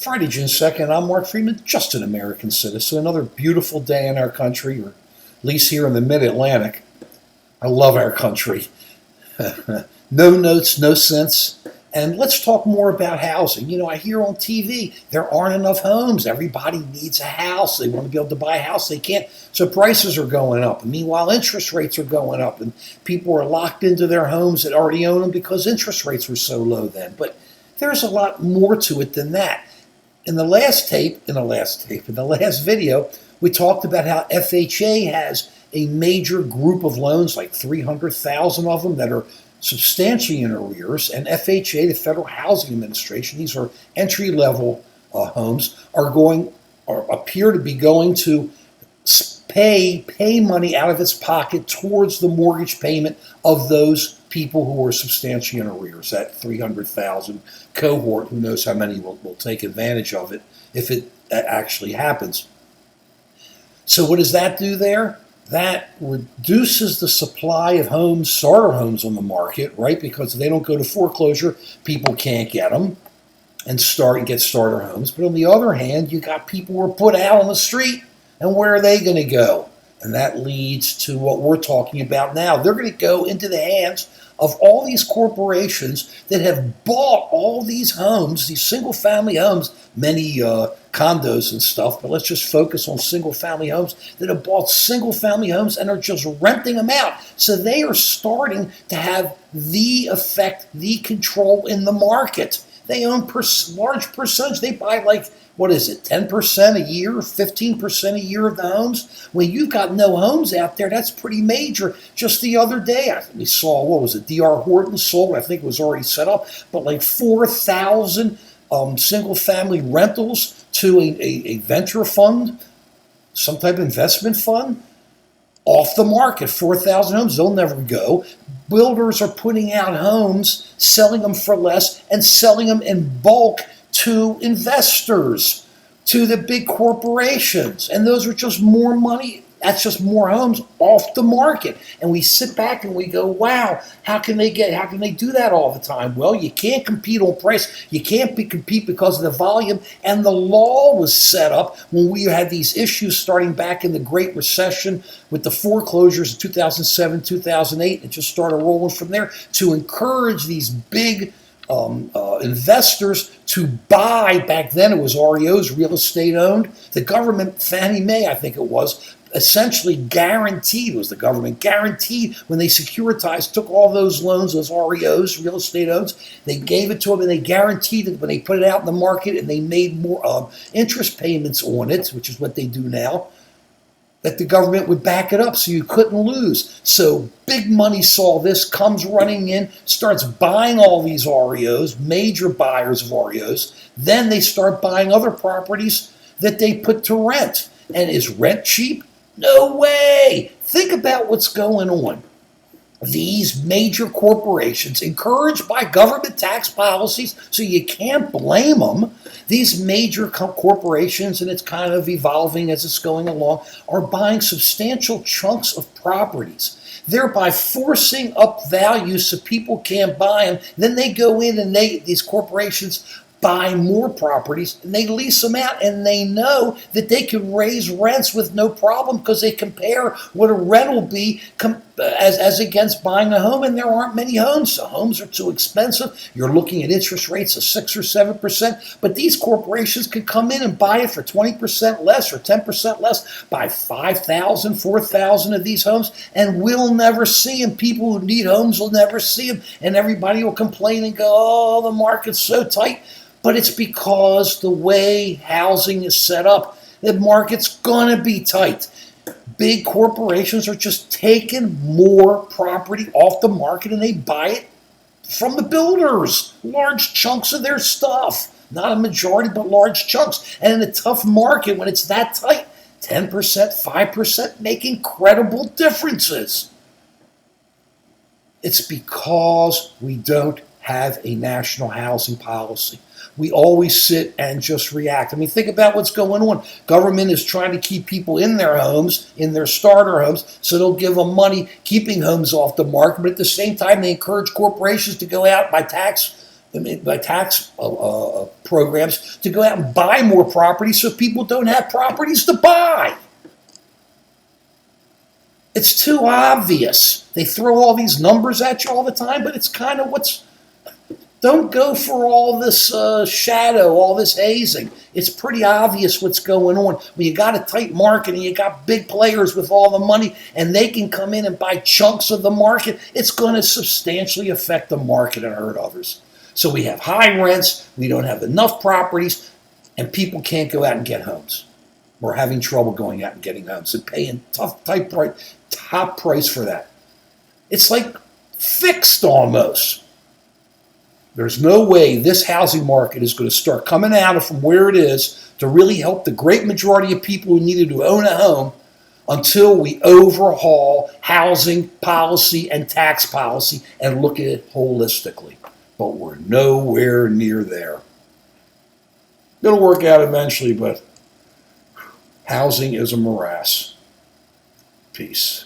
Friday, June 2nd, I'm Mark Freeman, just an American citizen. Another beautiful day in our country, or at least here in the mid-Atlantic. I love our country. No notes, no sense. And let's talk more about housing. You know, I hear on TV, there aren't enough homes. Everybody needs a house. They want to be able to buy a house. They can't. So prices are going up. And meanwhile, interest rates are going up. And people are locked into their homes that already own them because interest rates were so low then. But there's a lot more to it than that. In the last video, we talked about how FHA has a major group of loans, like 300,000 of them, that are substantially in arrears. And FHA, the Federal Housing Administration, these are entry-level homes, appear to be going to pay money out of its pocket towards the mortgage payment of those people who are substantially in arrears. That 300,000 cohort, who knows how many will take advantage of it if it actually happens. So what does that do there? That reduces the supply of homes, starter homes on the market, right? Because if they don't go to foreclosure, people can't get them and get starter homes. But on the other hand, you got people who are put out on the street, and where are they going to go? And that leads to what we're talking about now. They're going to go into the hands of all these corporations that have bought all these homes, these single-family homes, many condos and stuff, but let's just focus on single-family homes, that have bought single-family homes and are just renting them out. So they are starting to have the effect, the control in the market. They own large percentage. They buy 10% a year, 15% a year of the homes? When you've got no homes out there, that's pretty major. Just the other day, we saw, D.R. Horton sold, I think it was already set up, but 4,000 single-family rentals to a venture fund, some type of investment fund, off the market. 4,000 homes, they'll never go. Builders are putting out homes, selling them for less, and selling them in bulk to investors, to the big corporations. And those are just more money. That's just more homes off the market. And we sit back and we go, wow, how can they do that all the time? Well, you can't compete on price. You can't compete because of the volume. And the law was set up when we had these issues starting back in the Great Recession with the foreclosures in 2007, 2008. It just started rolling from there to encourage these big investors to buy. Back then it was REOs, real estate owned. The government, Fannie Mae, I think it was, essentially guaranteed, was the government guaranteed when they securitized, took all those loans, those REOs, real estate owns, they gave it to them and they guaranteed that when they put it out in the market and they made more interest payments on it, which is what they do now, that the government would back it up so you couldn't lose. So big money saw this, comes running in, starts buying all these REOs, major buyers of REOs. Then they start buying other properties that they put to rent. And is rent cheap? No way! Think about what's going on. These major corporations, encouraged by government tax policies, so you can't blame them, these major corporations, and it's kind of evolving as it's going along, are buying substantial chunks of properties, thereby forcing up values so people can't buy them. Then they go in and these corporations buy more properties and they lease them out, and they know that they can raise rents with no problem because they compare what a rent will be as against buying a home, and there aren't many homes. So homes are too expensive. You're looking at interest rates of 6 or 7%, but these corporations can come in and buy it for 20% less or 10% less, buy 5,000, 4,000 of these homes, and we'll never see them. People who need homes will never see them, and everybody will complain and go, oh, the market's so tight. But it's because the way housing is set up, the market's going to be tight. Big corporations are just taking more property off the market and they buy it from the builders. Large chunks of their stuff. Not a majority, but large chunks. And in a tough market, when it's that tight, 10%, 5% make incredible differences. It's because we don't have a national housing policy. We always sit and just react. I mean, think about what's going on. Government is trying to keep people in their homes, in their starter homes, so they'll give them money, keeping homes off the market. But at the same time, they encourage corporations to go out by tax by tax programs to go out and buy more property so people don't have properties to buy. It's too obvious. They throw all these numbers at you all the time, but it's kind of what's. Don't go for all this shadow, all this hazing. It's pretty obvious what's going on. When you got a tight market and you got big players with all the money and they can come in and buy chunks of the market, it's going to substantially affect the market and hurt others. So we have high rents, we don't have enough properties, and people can't go out and get homes. We're having trouble going out and getting homes and paying top price for that. It's like fixed almost. There's no way this housing market is going to start coming out of from where it is to really help the great majority of people who needed to own a home until we overhaul housing policy and tax policy and look at it holistically. But we're nowhere near there. It'll work out eventually, but housing is a morass. Peace.